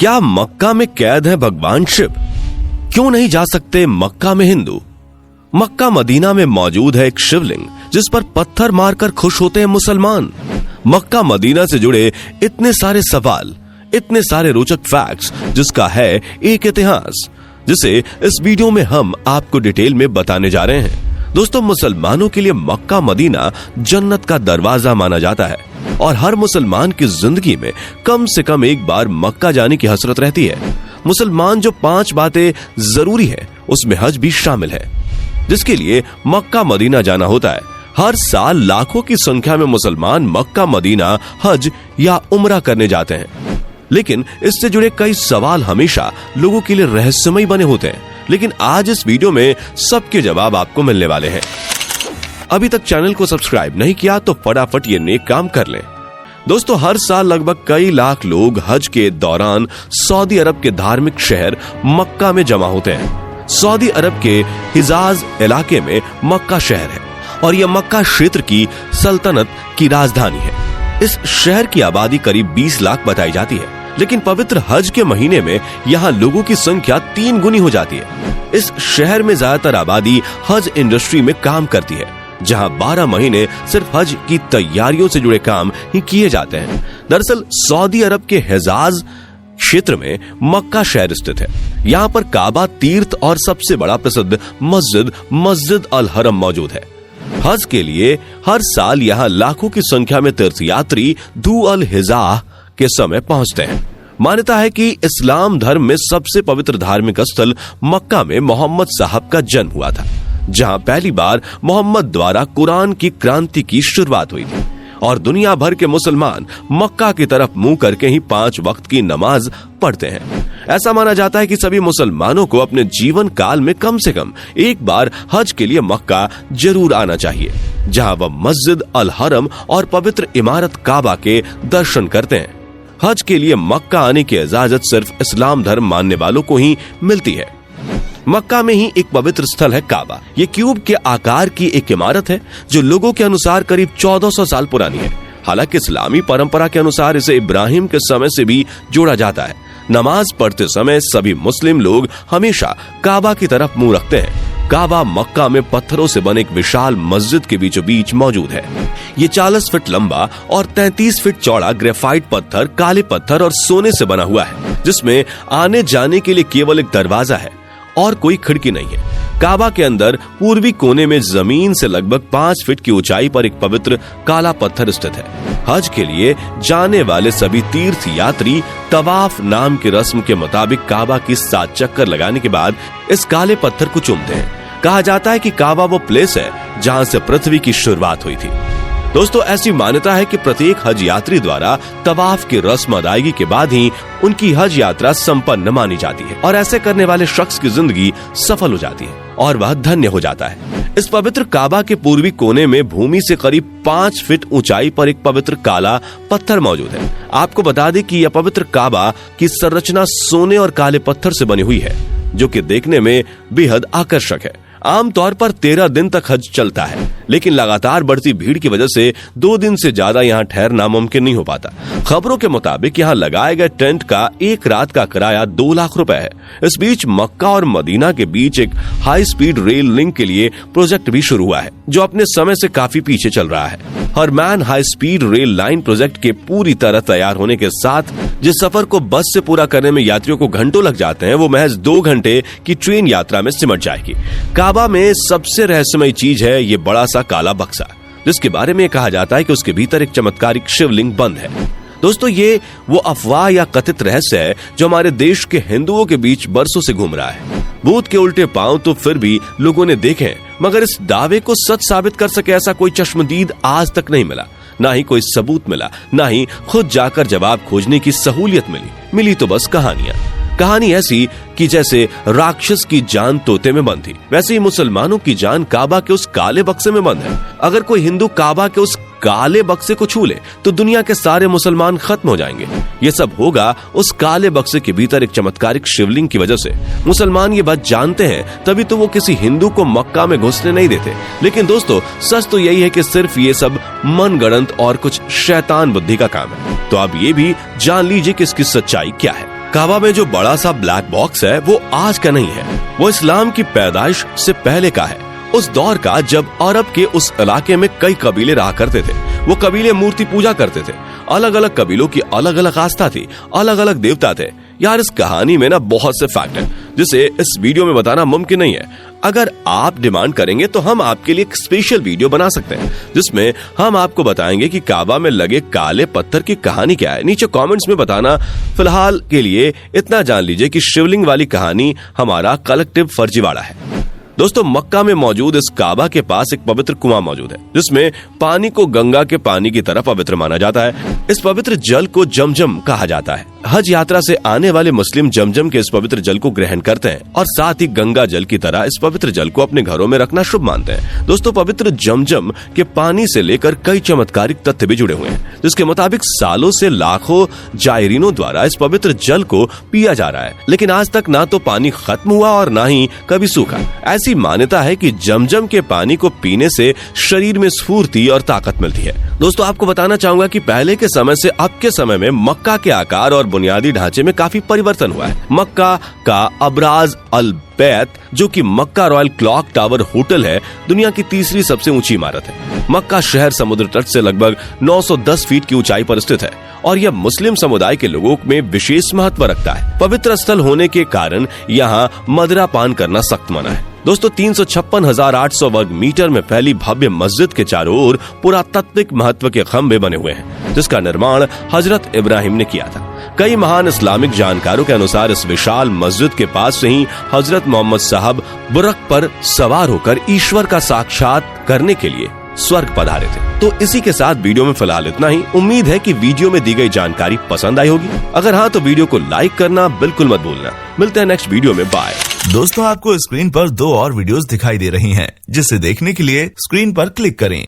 क्या मक्का में कैद है भगवान शिव? क्यों नहीं जा सकते मक्का में हिंदू? मक्का मदीना में मौजूद है एक शिवलिंग जिस पर पत्थर मारकर खुश होते हैं मुसलमान। मक्का मदीना से जुड़े इतने सारे सवाल, इतने सारे रोचक फैक्ट्स, जिसका है एक इतिहास, जिसे इस वीडियो में हम आपको डिटेल में बताने जा रहे हैं। दोस्तों, मुसलमानों के लिए मक्का मदीना जन्नत का दरवाजा माना जाता है और हर मुसलमान की जिंदगी में कम से कम एक बार मक्का जाने की हसरत रहती है। मुसलमान जो 5 बातें जरूरी है उसमें हज भी शामिल है, जिसके लिए मक्का मदीना जाना होता है। हर साल लाखों की संख्या में मुसलमान मक्का मदीना हज या उम्रा करने जाते हैं, लेकिन इससे जुड़े कई सवाल हमेशा लोगों के लिए रहस्यमय बने होते हैं। लेकिन आज इस वीडियो में सबके जवाब आपको मिलने वाले हैं। अभी तक चैनल को सब्सक्राइब नहीं किया तो फटाफट ये नेक काम कर लें। दोस्तों, हर साल लगभग कई लाख लोग हज के दौरान सऊदी अरब के धार्मिक शहर मक्का में जमा होते हैं। सऊदी अरब के हिजाज इलाके में मक्का शहर है और यह मक्का क्षेत्र की सल्तनत की राजधानी है। इस शहर की आबादी करीब 20 लाख बताई जाती है, लेकिन पवित्र हज के महीने में यहाँ लोगों की संख्या 3 गुनी हो जाती है। इस शहर में ज्यादातर आबादी हज इंडस्ट्री में काम करती है, जहाँ 12 महीने सिर्फ हज की तैयारियों से जुड़े काम ही किए जाते हैं। दरअसल सऊदी अरब के हिजाज क्षेत्र में मक्का शहर स्थित है। यहाँ पर काबा तीर्थ और सबसे बड़ा प्रसिद्ध मस्जिद अल हरम मौजूद है। हज के लिए हर साल यहाँ लाखों की संख्या में तीर्थयात्री धू अल हिजा के समय पहुंचते हैं। मान्यता है कि इस्लाम धर्म में सबसे पवित्र धार्मिक स्थल मक्का में मोहम्मद साहब का जन्म हुआ था, जहां पहली बार मोहम्मद द्वारा कुरान की क्रांति की शुरुआत हुई थी और दुनिया भर के मुसलमान मक्का की तरफ मुंह करके ही 5 वक्त की नमाज पढ़ते हैं। ऐसा माना जाता है कि सभी मुसलमानों को अपने जीवन काल में कम से कम एक बार हज के लिए मक्का जरूर आना चाहिए, जहां वह मस्जिद अल हरम और पवित्र इमारत काबा के दर्शन करते हैं। हज के लिए मक्का आने की इजाजत सिर्फ इस्लाम धर्म मानने वालों को ही मिलती है। मक्का में ही एक पवित्र स्थल है काबा। ये क्यूब के आकार की एक इमारत है जो लोगों के अनुसार करीब 1400 साल पुरानी है। हालांकि इस्लामी परंपरा के अनुसार इसे इब्राहिम के समय से भी जोड़ा जाता है। नमाज पढ़ते समय सभी मुस्लिम लोग हमेशा काबा की तरफ मुंह रखते हैं। काबा मक्का में पत्थरों से बने एक विशाल मस्जिद के बीचों बीच मौजूद है। ये 40 फीट लंबा और 33 फीट चौड़ा ग्रेफाइट पत्थर, काले पत्थर और सोने से बना हुआ है, जिसमें आने जाने के लिए केवल एक दरवाजा है और कोई खिड़की नहीं है। काबा के अंदर पूर्वी कोने में जमीन से लगभग 5 फीट की ऊंचाई पर एक पवित्र काला पत्थर स्थित है। हज के लिए जाने वाले सभी तीर्थ यात्री तवाफ नाम की रस्म के मुताबिक काबा की 7 चक्कर लगाने के बाद इस काले पत्थर को चूमते हैं। कहा जाता है कि काबा वो प्लेस है जहां से पृथ्वी की शुरुआत हुई थी। दोस्तों, ऐसी मान्यता है कि प्रत्येक हज यात्री द्वारा तवाफ की रस्म अदायगी के बाद ही उनकी हज यात्रा संपन्न मानी जाती है और ऐसे करने वाले शख्स की जिंदगी सफल हो जाती है और वह धन्य हो जाता है। इस पवित्र काबा के पूर्वी कोने में भूमि से करीब 5 फीट ऊंचाई पर एक पवित्र काला पत्थर मौजूद है। आपको बता दें कि यह पवित्र काबा की संरचना सोने और काले पत्थर से बनी हुई है, जो कि देखने में बेहद आकर्षक है। आमतौर पर 13 दिन तक हज चलता है, लेकिन लगातार बढ़ती भीड़ की वजह से 2 दिन से ज्यादा यहाँ ठहरना मुमकिन नहीं हो पाता। खबरों के मुताबिक यहाँ लगाए गए टेंट का एक रात का किराया 2 लाख रुपए है। इस बीच मक्का और मदीना के बीच एक हाई स्पीड रेल लिंक के लिए प्रोजेक्ट भी शुरू हुआ है, जो अपने समय से काफी पीछे चल रहा है। Haramain high speed rail line project के पूरी तरह तैयार होने के साथ जिस सफर को बस से पूरा करने में यात्रियों को घंटों लग जाते हैं, वो महज 2 घंटे की ट्रेन यात्रा में सिमट जाएगी। काबा में सबसे रहस्यमय चीज है ये बड़ा सा काला बक्सा, जिसके बारे में कहा जाता है कि उसके भीतर एक चमत्कारिक शिवलिंग बंद है। दोस्तों, ये वो अफवाह या कथित रहस्य है जो हमारे देश के हिंदुओं के बीच बरसों से घूम रहा है। भूत के उल्टे पांव तो फिर भी लोगों ने देखे, मगर इस दावे को सच साबित कर सके ऐसा कोई चश्मदीद आज तक नहीं मिला। ना ही कोई सबूत मिला, ना ही खुद जाकर जवाब खोजने की सहूलियत मिली तो बस कहानी ऐसी कि जैसे राक्षस की जान तोते में बंद थी, वैसे ही मुसलमानों की जान काबा के उस काले बक्से में बंद है। अगर कोई हिंदू काबा के उस काले बक्से को छू ले तो दुनिया के सारे मुसलमान खत्म हो जाएंगे। ये सब होगा उस काले बक्से के भीतर एक चमत्कारिक शिवलिंग की वजह से। मुसलमान ये बात जानते हैं, तभी तो वो किसी हिंदू को मक्का में घुसने नहीं देते। लेकिन दोस्तों, सच तो यही है कि सिर्फ ये सब मनगढ़ंत और कुछ शैतान बुद्धि का काम है। तो अब ये भी जान लीजिए कि इसकी सच्चाई क्या है। काबा में जो बड़ा सा ब्लैक बॉक्स है वो आज का नहीं है, वो इस्लाम की पैदाइश से पहले का है। उस दौर का जब अरब के उस इलाके में कई कबीले रहा करते थे। वो कबीले मूर्ति पूजा करते थे। अलग अलग कबीलों की अलग अलग आस्था थी, अलग अलग देवता थे। यार इस कहानी में ना बहुत से फैक्ट हैं जिसे इस वीडियो में बताना मुमकिन नहीं है। अगर आप डिमांड करेंगे तो हम आपके लिए एक स्पेशल वीडियो बना सकते हैं जिसमें हम आपको बताएंगे कि काबा में लगे काले पत्थर की कहानी क्या है। नीचे कमेंट्स में बताना। फिलहाल के लिए इतना जान लीजिए कि शिवलिंग वाली कहानी हमारा कलेक्टिव फर्जीवाड़ा है। दोस्तों, मक्का में मौजूद इस काबा के पास एक पवित्र कुआं मौजूद है जिसमें पानी को गंगा के पानी की तरह पवित्र माना जाता है। इस पवित्र जल को जमजम कहा जाता है। हज यात्रा से आने वाले मुस्लिम जमजम के इस पवित्र जल को ग्रहण करते हैं और साथ ही गंगा जल की तरह इस पवित्र जल को अपने घरों में रखना शुभ मानते हैं। दोस्तों, पवित्र जमजम के पानी से लेकर कई चमत्कारिक तथ्य भी जुड़े हुए हैं जिसके मुताबिक सालों से लाखों जायरीनों द्वारा इस पवित्र जल को पिया जा रहा है, लेकिन आज तक ना तो पानी खत्म हुआ और ना ही कभी सूखा। ऐसी मान्यता है कि जमजम के पानी को पीने से शरीर में स्फूर्ति और ताकत मिलती है। दोस्तों, आपको बताना चाहूंगा कि पहले के समय से अब के समय में मक्का के आकार और बुनियादी ढांचे में काफी परिवर्तन हुआ है। मक्का का अब्राज अल बैत, जो कि मक्का रॉयल क्लॉक टावर होटल है, दुनिया की तीसरी सबसे ऊंची इमारत है। मक्का शहर समुद्र तट से लगभग 910 फीट की ऊंचाई पर स्थित है और यह मुस्लिम समुदाय के लोगों में विशेष महत्व रखता है। पवित्र स्थल होने के कारण यहाँ मदिरा पान करना सख्त मना है। दोस्तों, 356,800 वर्ग मीटर में फैली भव्य मस्जिद के चारों ओर पुरातात्विक महत्व के खंभे बने हुए हैं जिसका निर्माण हजरत इब्राहिम ने किया था। कई महान इस्लामिक जानकारों के अनुसार इस विशाल मस्जिद के पास से ही हजरत मोहम्मद साहब बुरक पर सवार होकर ईश्वर का साक्षात करने के लिए स्वर्ग पधारे थे। तो इसी के साथ वीडियो में फिलहाल इतना ही। उम्मीद है कि वीडियो में दी गई जानकारी पसंद आई होगी। अगर हाँ तो वीडियो को लाइक करना बिल्कुल मत भूलना। मिलते हैं नेक्स्ट वीडियो में। बाय। दोस्तों, आपको स्क्रीन पर 2 और वीडियोस दिखाई दे रही हैं, जिसे देखने के लिए स्क्रीन पर क्लिक करें।